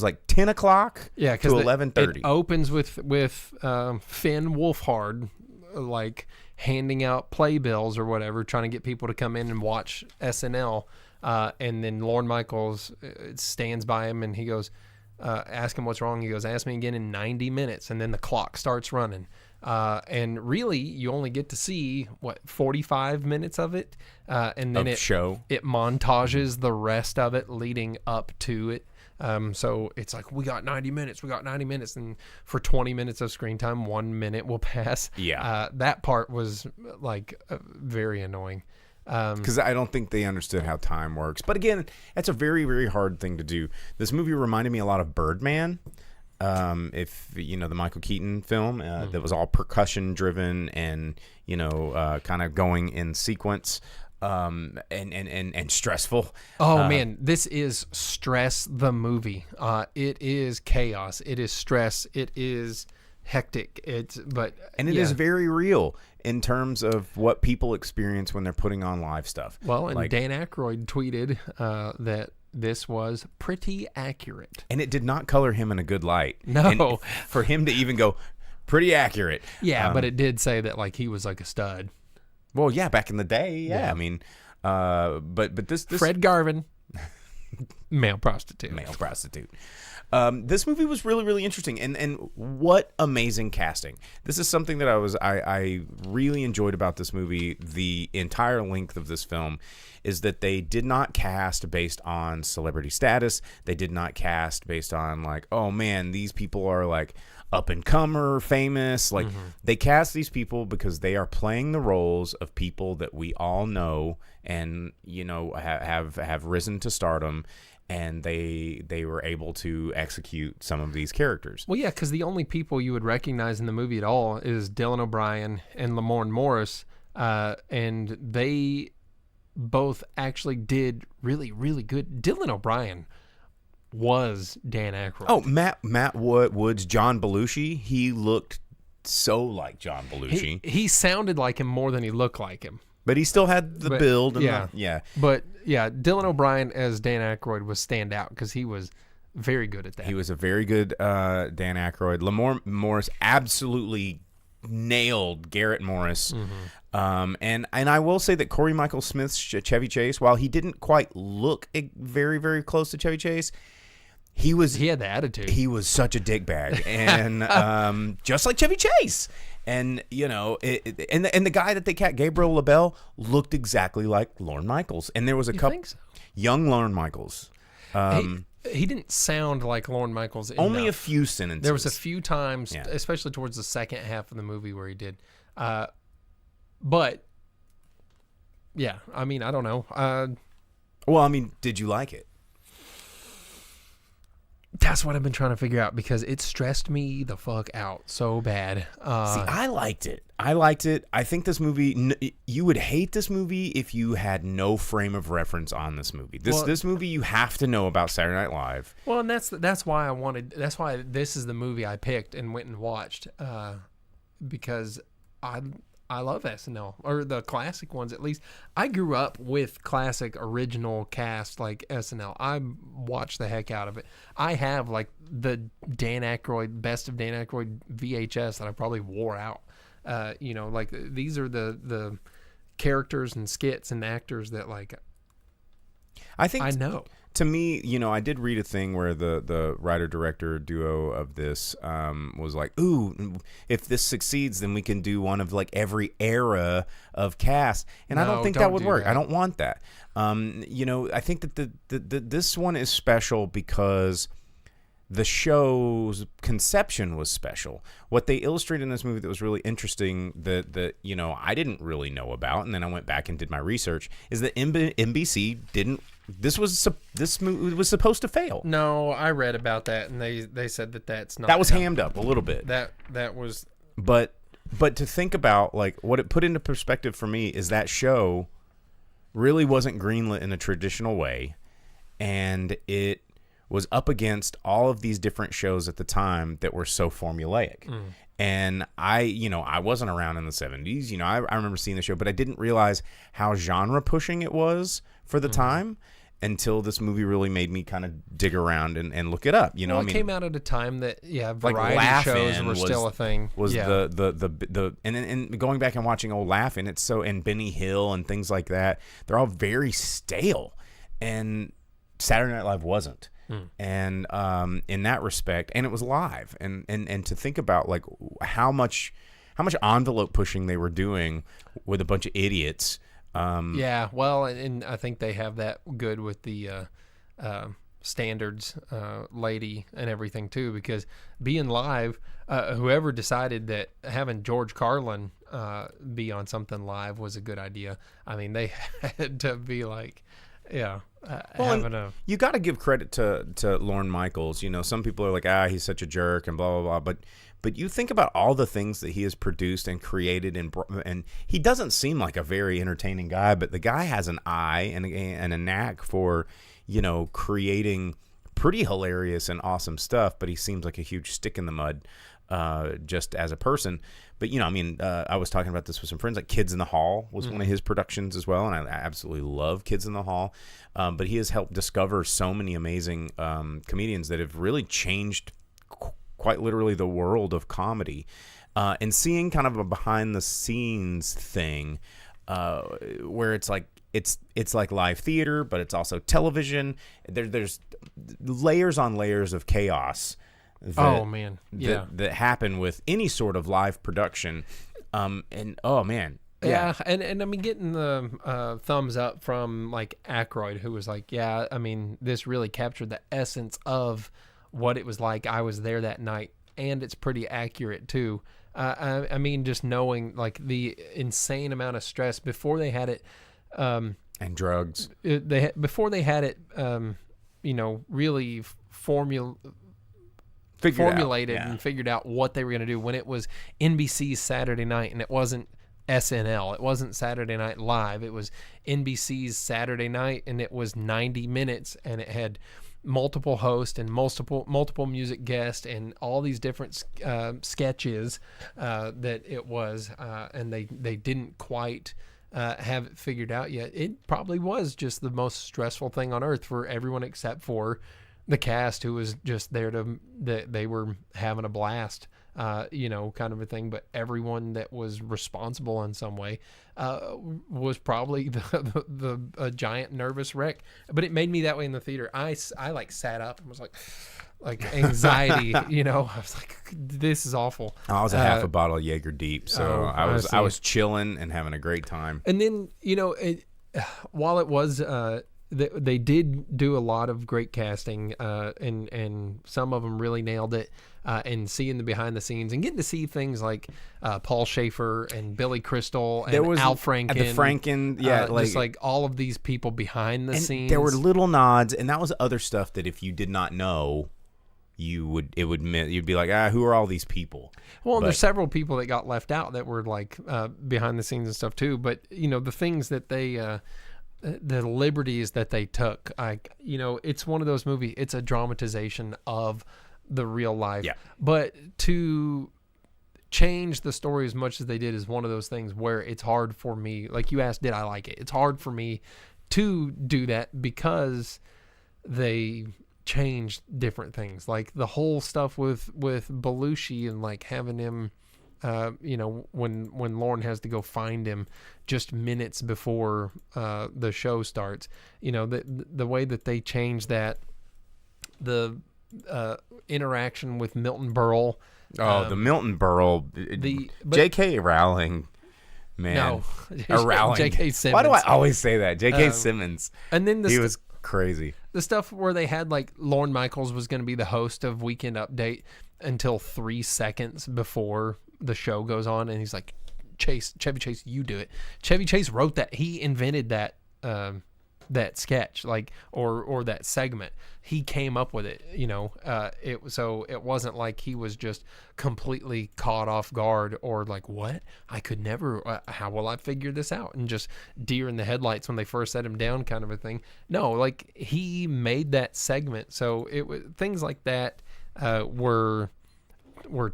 like 10 o'clock. Yeah, to 11:30. It opens with Finn Wolfhard like handing out playbills or whatever, trying to get people to come in and watch SNL. And then Lorne Michaels stands by him and he goes, ask him what's wrong. He goes, ask me again in 90 minutes. And then the clock starts running. And really, you only get to see 45 minutes of it, and then it montages the rest of it leading up to it. So it's like, we got 90 minutes, and for 20 minutes of screen time, 1 minute will pass. Yeah, that part was like very annoying. Because I don't think they understood how time works. But again, that's a very, very hard thing to do. This movie reminded me a lot of Birdman. If the Michael Keaton film that was all percussion driven and kind of going in sequence and stressful. Man, this is Stress the movie. It is chaos. It is stress. It is hectic. It is very real in terms of what people experience when they're putting on live stuff. Well, and Dan Aykroyd tweeted that this was pretty accurate. And it did not color him in a good light. No. And for him to even go, pretty accurate. Yeah, but it did say that like he was like a stud. Well, yeah, back in the day, yeah. I mean, but this Fred Garvin, male prostitute. This movie was really, really interesting, and what amazing casting. This is something that I really enjoyed about this movie. The entire length of this film is that they did not cast based on celebrity status. They did not cast based on like, oh man, these people are like up and comer, famous. Like they cast these people because they are playing the roles of people that we all know and have risen to stardom. And they were able to execute some of these characters. Well, yeah, because the only people you would recognize in the movie at all is Dylan O'Brien and Lamorne Morris, and they both actually did really, really good. Dylan O'Brien was Dan Aykroyd. Oh, Matt Wood's John Belushi. He looked so like John Belushi. He sounded like him more than he looked like him. But he still had the build. And But yeah, Dylan O'Brien as Dan Aykroyd was stand out because he was very good at that. He was a very good Dan Aykroyd. Lamorne Morris absolutely nailed Garrett Morris. And I will say that Corey Michael Smith's Chevy Chase, while he didn't quite look very, very close to Chevy Chase, he had the attitude. He was such a dickbag, and just like Chevy Chase. And and the guy that they cast, Gabriel LaBelle, looked exactly like Lorne Michaels. And there was a couple young Lorne Michaels. He didn't sound like Lorne Michaels. Only enough. a few sentences. There was a few times, especially towards the second half of the movie, where he did. But yeah, I mean, I don't know. Well, I mean, did you like it? That's what I've been trying to figure out, because it stressed me the fuck out so bad. See, I liked it. I think this movie, you would hate this movie if you had no frame of reference on this movie. This movie, you have to know about Saturday Night Live. Well, and that's why this is the movie I picked and went and watched, because I love SNL, or the classic ones at least. I grew up with classic original cast like SNL. I watched the heck out of it. I have like the best of Dan Aykroyd VHS that I probably wore out. Like these are the characters and skits and actors that like I know. To me, I did read a thing where the writer-director duo of this was like, ooh, if this succeeds, then we can do one of like every era of cast. And I don't think that would work. I don't want that. I think that this one is special because the show's conception was special. What they illustrated in this movie that was really interesting that I didn't really know about, and then I went back and did my research, is that NBC didn't. This movie was supposed to fail. No, I read about that, and they said that's not. That was hammed up a little bit. That was. But to think about like what it put into perspective for me is that show really wasn't greenlit in a traditional way, and it was up against all of these different shows at the time that were so formulaic. And I wasn't around in the 70s. I remember seeing the show, but I didn't realize how genre pushing it was for the time until this movie really made me kind of dig around and look it up. It came out at a time that variety shows were still a thing. And going back and watching old Laugh-In, and Benny Hill and things like that, they're all very stale, and Saturday Night Live wasn't. And in that respect, and it was live, and to think about like how much envelope pushing they were doing with a bunch of idiots. Well, and I think they have that good with the standards lady and everything too, because being live, whoever decided that having George Carlin be on something live was a good idea. I mean, they had to be like, you got to give credit to Lorne Michaels. Some people are like, he's such a jerk and blah blah blah, but you think about all the things that he has produced and created, and he doesn't seem like a very entertaining guy, but the guy has an eye and a knack for creating pretty hilarious and awesome stuff. But he seems like a huge stick in the mud just as a person. But I was talking about this with some friends. Like Kids in the Hall was one of his productions as well, and I absolutely love Kids in the Hall. But he has helped discover so many amazing comedians that have really changed quite literally the world of comedy. And seeing kind of a behind the scenes thing where it's like it's like live theater, but it's also television. There's layers on layers of chaos. That happen with any sort of live production, and oh man, yeah, and I mean getting the thumbs up from like Aykroyd, who was like, I mean this really captured the essence of what it was like. I was there that night, and it's pretty accurate too. I mean, just knowing like the insane amount of stress before they had it, and drugs. Before they had it, really formulated and figured out what they were going to do when it was NBC's Saturday night, and it wasn't SNL. It wasn't Saturday Night Live. It was NBC's Saturday night, and it was 90 minutes, and it had multiple hosts and multiple music guests and all these different sketches that it was, and they didn't quite have it figured out yet. It probably was just the most stressful thing on earth for everyone except for the cast, who was just there that they were having a blast kind of a thing. But everyone that was responsible in some way was probably a giant nervous wreck. But it made me that way in the theater. I like sat up and was like anxiety, I was like, this is awful. I was a half a bottle of Jaeger deep, so I was chilling and having a great time. And then, while it was, they did do a lot of great casting, and some of them really nailed it, and seeing the behind the scenes and getting to see things like Paul Schaefer and Billy Crystal and Al Franken. The Franken, just like all of these people behind the scenes. There were little nods, and that was other stuff that if you did not know, you'd be like, who are all these people? Well, there's several people that got left out that were like behind the scenes and stuff too. But the things that they, the liberties that they took, it's one of those movies. It's a dramatization of the real life. Yeah. But to change the story as much as they did is one of those things where it's hard for me. Like you asked, did I like it? It's hard for me to do that because they changed different things, like the whole stuff with Belushi and like having him when Lauren has to go find him just minutes before the show starts, the way that they changed that, the interaction with Milton Berle. The Milton Berle, J.K. Rowling, man. No, Rowling. J.K. Simmons. Why do I always say that? J.K. Simmons. And then he was crazy. The stuff where they had like Lorne Michaels was going to be the host of Weekend Update until 3 seconds before the show goes on, and he's like, Chevy Chase, you do it. Chevy Chase wrote that. He invented that that sketch, like or that segment. He came up with it. So it wasn't like he was just completely caught off guard or like, what? I could never. How will I figure this out? And just deer in the headlights when they first set him down, kind of a thing. No, like he made that segment. So it was things like that were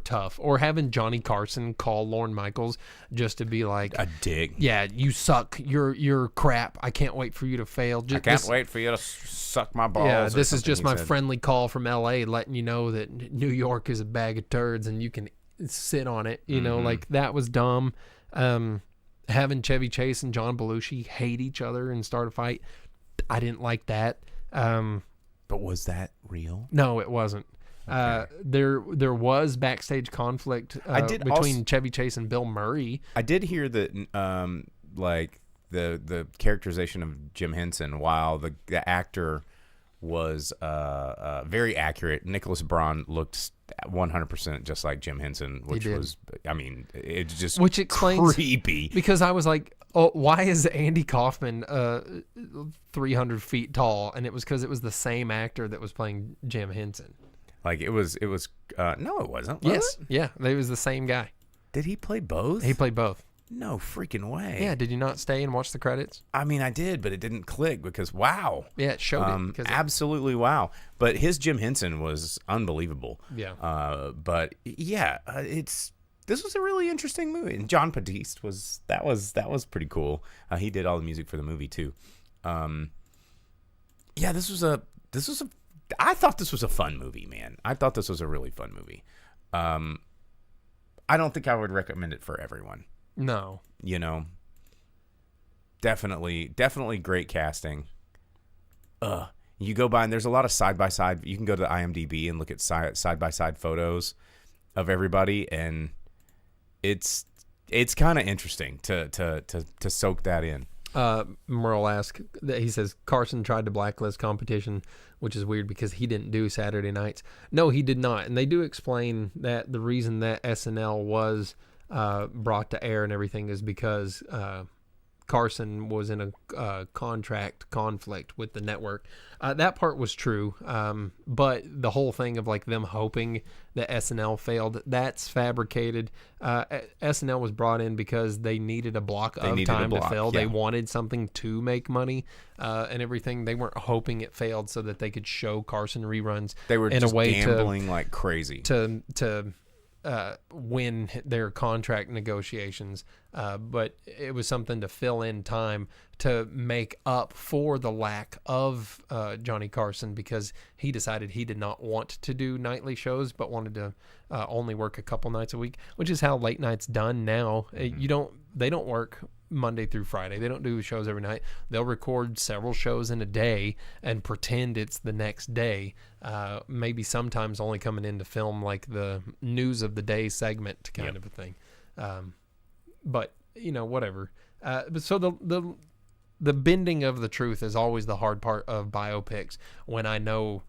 tough. Or having Johnny Carson call Lorne Michaels just to be like a dick. Yeah, you suck. You're crap. I can't wait for you to fail. I can't wait for you to suck my balls. Yeah, this is just my friendly call from L.A. letting you know that New York is a bag of turds and you can sit on it. Like that was dumb. Having Chevy Chase and John Belushi hate each other and start a fight, I didn't like that. But was that real? No, it wasn't. Okay. There was backstage conflict between Chevy Chase and Bill Murray. I did hear that like the characterization of Jim Henson, while the actor was very accurate, Nicholas Braun looked 100% just like Jim Henson, which was, it's just which explains creepy. Because I was like, oh, why is Andy Kaufman 300 feet tall? And it was because it was the same actor that was playing Jim Henson. Like it was. No, it wasn't. Yes, yeah, it was the same guy. Did he play both? He played both. No freaking way. Yeah, did you not stay and watch the credits? I mean, I did, but it didn't click because wow. Yeah, it showed it. Absolutely wow. But his Jim Henson was unbelievable. Yeah. But yeah, this was a really interesting movie, and John Batiste was pretty cool. He did all the music for the movie too. Yeah, this was a. I thought this was a fun movie, man. I thought this was a really fun movie. I don't think I would recommend it for everyone. No. Definitely great casting. You go by and there's a lot of side-by-side. You can go to the IMDb and look at side-by-side photos of everybody, and it's kind of interesting to soak that in. Merle asked that he says Carson tried to blacklist competition, which is weird because he didn't do Saturday nights. No, he did not. And they do explain that the reason that SNL was brought to air and everything is because Carson was in a contract conflict with the network. That part was true. But the whole thing of like them hoping that SNL failed, that's fabricated. SNL was brought in because they needed a block of time to fill. Yeah. They wanted something to make money and everything. They weren't hoping it failed so that they could show Carson reruns. They were in just a way gambling like crazy. To win their contract negotiations, but it was something to fill in time to make up for the lack of Johnny Carson, because he decided he did not want to do nightly shows but wanted to only work a couple nights a week, which is how late night's done now. They don't work Monday through Friday. They don't do shows every night. They'll record several shows in a day and pretend it's the next day. Maybe sometimes only coming in to film like the news of the day segment kind of a thing. But whatever. So the bending of the truth is always the hard part of biopics. When I know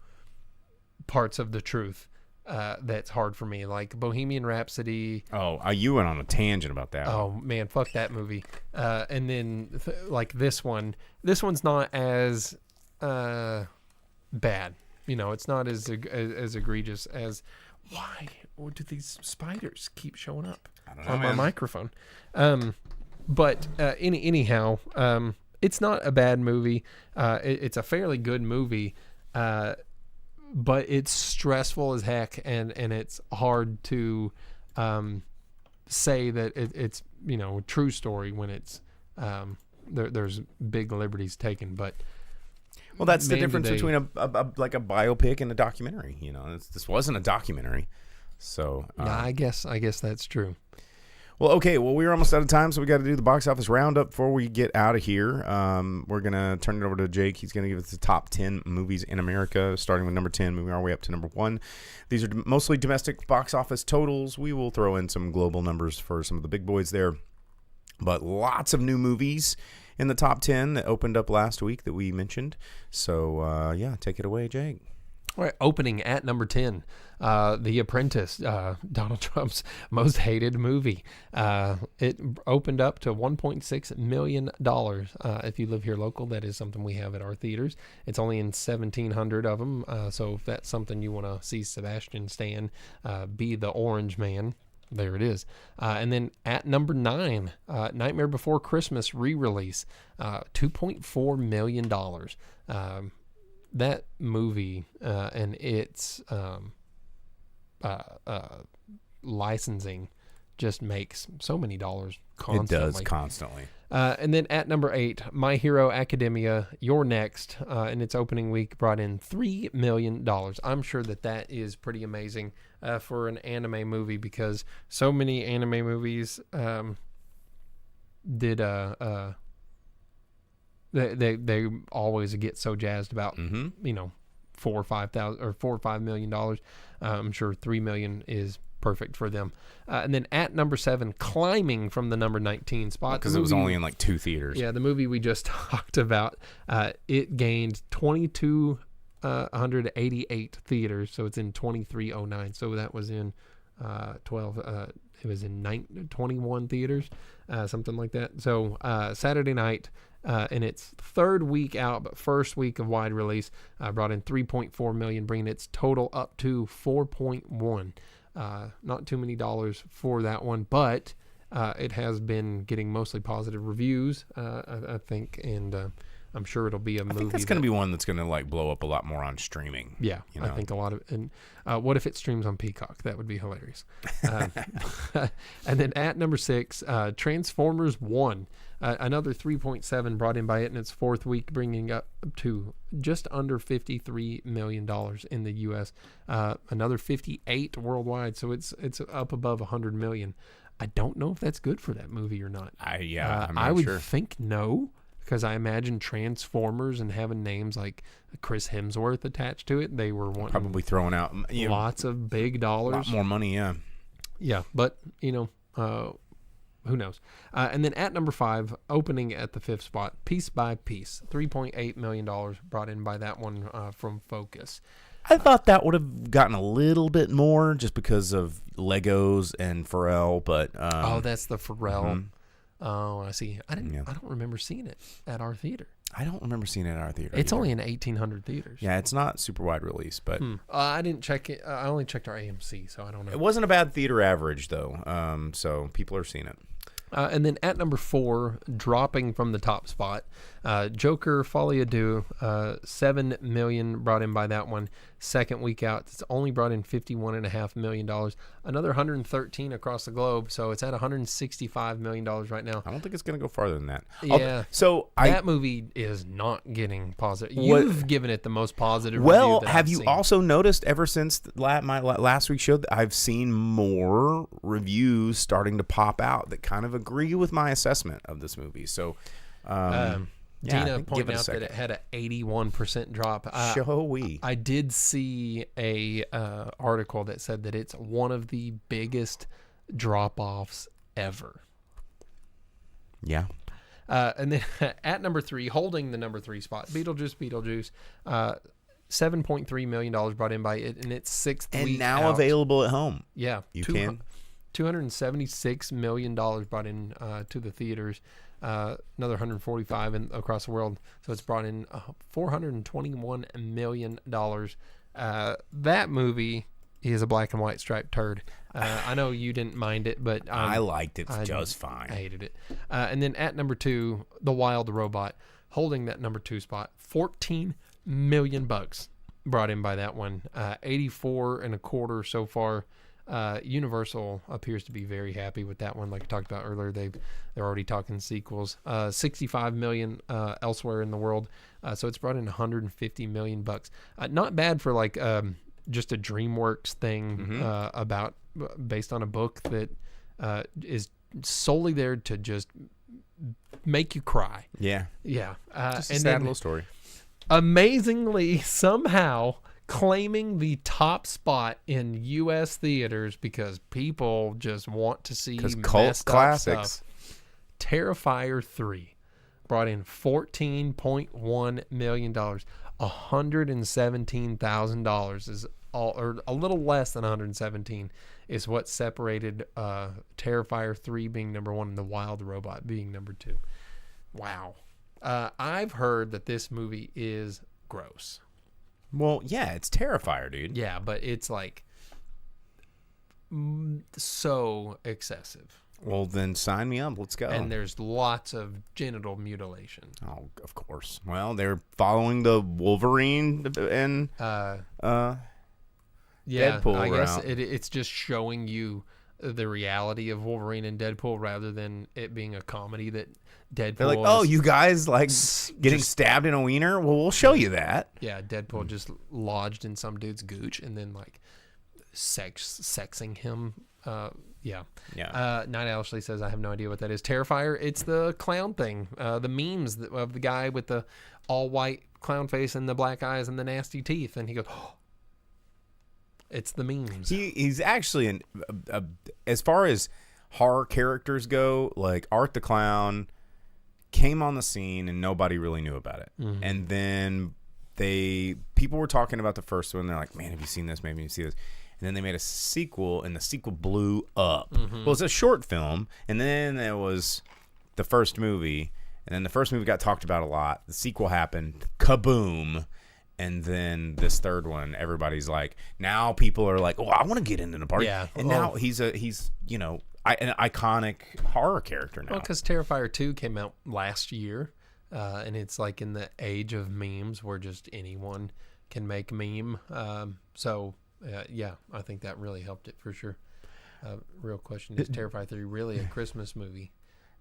parts of the truth, that's hard for me, like Bohemian Rhapsody. You went on a tangent about that. Oh man, fuck that movie. And then like this one's not as bad. It's not as egregious as, why do these spiders keep showing up on my microphone? But anyhow, it's not a bad movie. It's a fairly good movie. But it's stressful as heck, and it's hard to say that it's a true story when it's there's big liberties taken. But that's the difference between a biopic and a documentary. This wasn't a documentary, so I guess that's true. Well, okay. Well, we're almost out of time, so we got to do the box office roundup before we get out of here. We're going to turn it over to Jake. He's going to give us the top 10 movies in America, starting with number 10, moving our way up to number 1. These are mostly domestic box office totals. We will throw in some global numbers for some of the big boys there. But lots of new movies in the top 10 that opened up last week that we mentioned. So, take it away, Jake. All right, opening at number 10, The Apprentice, Donald Trump's most hated movie. It opened up to $1.6 million. If you live here local, that is something we have at our theaters. It's only in 1,700 of them, so if that's something you want to see Sebastian Stan be the orange man, there it is. And then at number 9, Nightmare Before Christmas re-release, $2.4 million. That movie and its licensing just makes so many dollars constantly. It does constantly. And then at number 8, My Hero Academia, You're Next, in its opening week brought in $3 million. I'm sure that is pretty amazing for an anime movie, because so many anime movies did They always get so jazzed about, $4 or $5 million. I'm sure $3 million is perfect for them. And then at number 7, climbing from the number 19 spot, because it was only in like 2 theaters. Yeah, the movie we just talked about, it gained 2,288 theaters, so it's in 2,309. So that was in 12. It was in 21 theaters, something like that. So Saturday night. In its third week out, but first week of wide release, brought in $3.4 million, bringing its total up to $4.1. Not too many dollars for that one, but it has been getting mostly positive reviews, I think, and I'm sure it'll be a movie. I think that's going to be one that's going to like blow up a lot more on streaming. Yeah, I think a lot of. And what if it streams on Peacock? That would be hilarious. And then at number 6, Transformers 1. Another 3.7 brought in by it in its fourth week, bringing up to just under $53 million in the U.S. Another 58 worldwide, so it's up above $100 million. I don't know if that's good for that movie or not. I would sure. think no, because I imagine Transformers and having names like Chris Hemsworth attached to it, they were wanting probably throwing out lots of big dollars, a lot more money. Yeah, but who knows? And then at number 5, opening at the 5th spot, Piece by Piece, $3.8 million brought in by that one from Focus. I thought that would have gotten a little bit more just because of Legos and Pharrell, but that's the Pharrell. Mm-hmm. Oh, I see. I don't remember seeing it at our theater. I don't remember seeing it at our theater. It's either. only in 1,800 theaters. Yeah, it's not super wide release, but I didn't check it. I only checked our AMC, so I don't know. It wasn't a bad theater average though, so people are seeing it. And then at number 4, dropping from the top spot, Joker Folie à Deux, $7 million brought in by that one. Second week out, it's only brought in $51.5 million. Another 113 across the globe, so it's at $165 million right now. I don't think it's going to go farther than that. Yeah. So that movie is not getting positive. You've given it the most positive review Well, that have I've you seen. also noticed ever since my last week's show that I've seen more reviews starting to pop out that kind of agree with my assessment of this movie? So, Dina pointed out that it had an 81% drop. I did see a article that said that it's one of the biggest drop-offs ever. Yeah. And then at number 3, holding the number 3 spot, Beetlejuice, $7.3 million brought in by it in its 6th week And now out. available at home. Yeah. You can. $276 million brought in to the theaters. Another 145 across the world. So it's brought in $421 million. That movie is a black and white striped turd. I know you didn't mind it, but I liked it just fine. I hated it. And then at number 2, The Wild Robot, holding that number 2 spot, $14 million brought in by that one. 84 and a quarter so far. Universal appears to be very happy with that one. Like I talked about earlier, they're already talking sequels. 65 million elsewhere in the world, so it's brought in 150 million bucks. Not bad for like just a DreamWorks thing about based on a book that is solely there to just make you cry. Yeah. Just a sad little story. Amazingly, somehow claiming the top spot in U.S. theaters because people just want to see cult classics. Stuff. Terrifier 3 brought in $14.1 million. $117,000 is all, or a little less than 117 is what separated Terrifier 3 being number 1 and The Wild Robot being number 2. Wow. I've heard that this movie is gross. Well, yeah, it's Terrifier, dude. Yeah, but it's like so excessive. Well, then sign me up. Let's go. And there's lots of genital mutilation. Oh, of course. Well, they're following the Wolverine and yeah, Deadpool I guess route. it's just showing you the reality of Wolverine and Deadpool rather than it being a comedy that Deadpool They're like, oh, you guys like getting stabbed in a wiener? Well, we'll show you that. Yeah, Deadpool just lodged in some dude's gooch and then like sexing him. Yeah. Night Ashley says, I have no idea what that is. Terrifier, it's the clown thing. The memes of the guy with the all white clown face and the black eyes and the nasty teeth. And he goes, oh. It's the memes. He's actually, as far as horror characters go, like Art the Clown came on the scene and nobody really knew about it. Mm-hmm. And then people were talking about the first one. They're like, man, have you seen this? Maybe you see this. And then they made a sequel, and the sequel blew up. Mm-hmm. Well, it's a short film, and then there was the first movie, and then the first movie got talked about a lot. The sequel happened, kaboom, and then this third one, everybody's like, now people are like, oh, I want to get into the party. Yeah. And now he's an iconic horror character now. Well, because Terrifier 2 came out last year, and it's like in the age of memes where just anyone can make a meme. Yeah, I think that really helped it for sure. Real question, is Terrifier 3 really a Christmas movie?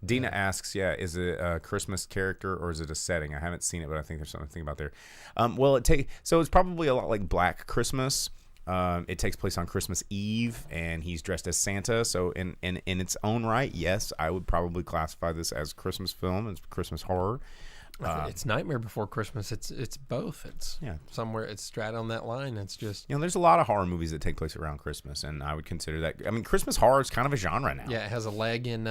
Dina asks, is it a Christmas character or is it a setting? I haven't seen it, but I think there's something to think about there. So it's probably a lot like Black Christmas. It takes place on Christmas Eve, and he's dressed as Santa. So in its own right, yes, I would probably classify this as Christmas film, as Christmas horror. It's Nightmare Before Christmas. It's both. It's somewhere. It's straight on that line. It's just there's a lot of horror movies that take place around Christmas, and I would consider that. I mean, Christmas horror is kind of a genre now. Yeah, it has a leg in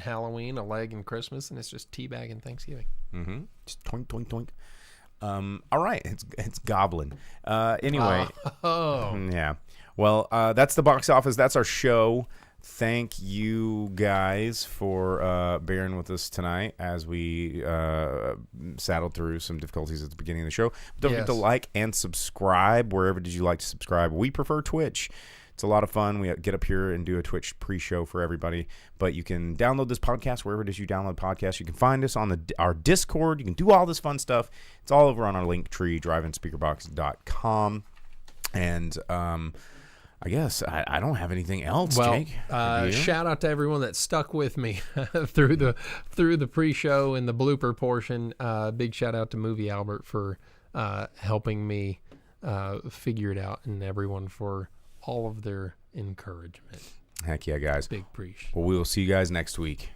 Halloween, a leg in Christmas, and it's just teabag in Thanksgiving. Mm-hmm. Just toink toink toink. All right, it's Goblin. Anyway, yeah. Well, that's the box office. That's our show. Thank you guys for bearing with us tonight as we saddled through some difficulties at the beginning of the show. Don't forget to like and subscribe wherever did you like to subscribe. We prefer Twitch. It's a lot of fun. We get up here and do a Twitch pre-show for everybody. But you can download this podcast wherever it is you download podcasts. You can find us on our Discord. You can do all this fun stuff. It's all over on our link tree, driveinspeakerbox.com. And I guess I don't have anything else, Jake. Shout out to everyone that stuck with me through the pre-show and the blooper portion. Big shout out to Movie Albert for helping me figure it out, and everyone for all of their encouragement. Heck yeah, guys. Big preach. Well, we will see you guys next week.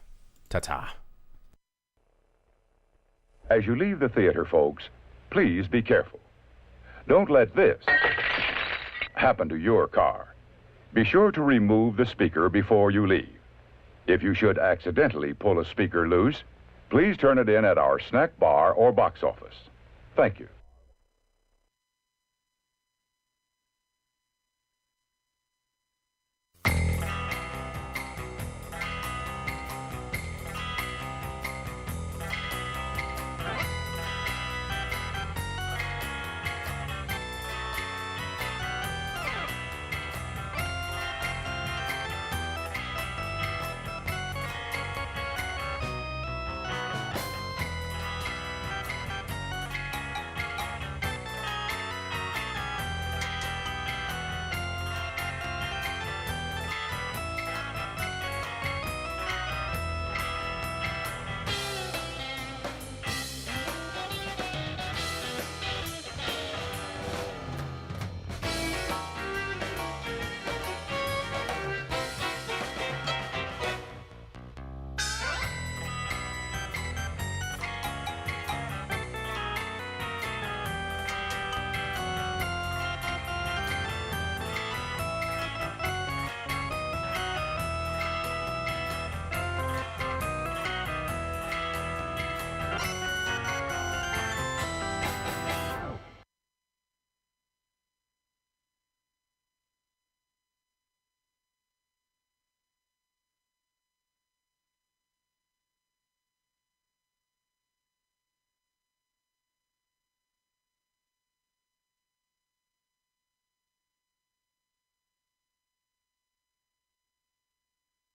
Ta-ta. As you leave the theater, folks, please be careful. Don't let this happen to your car. Be sure to remove the speaker before you leave. If you should accidentally pull a speaker loose, please turn it in at our snack bar or box office. Thank you.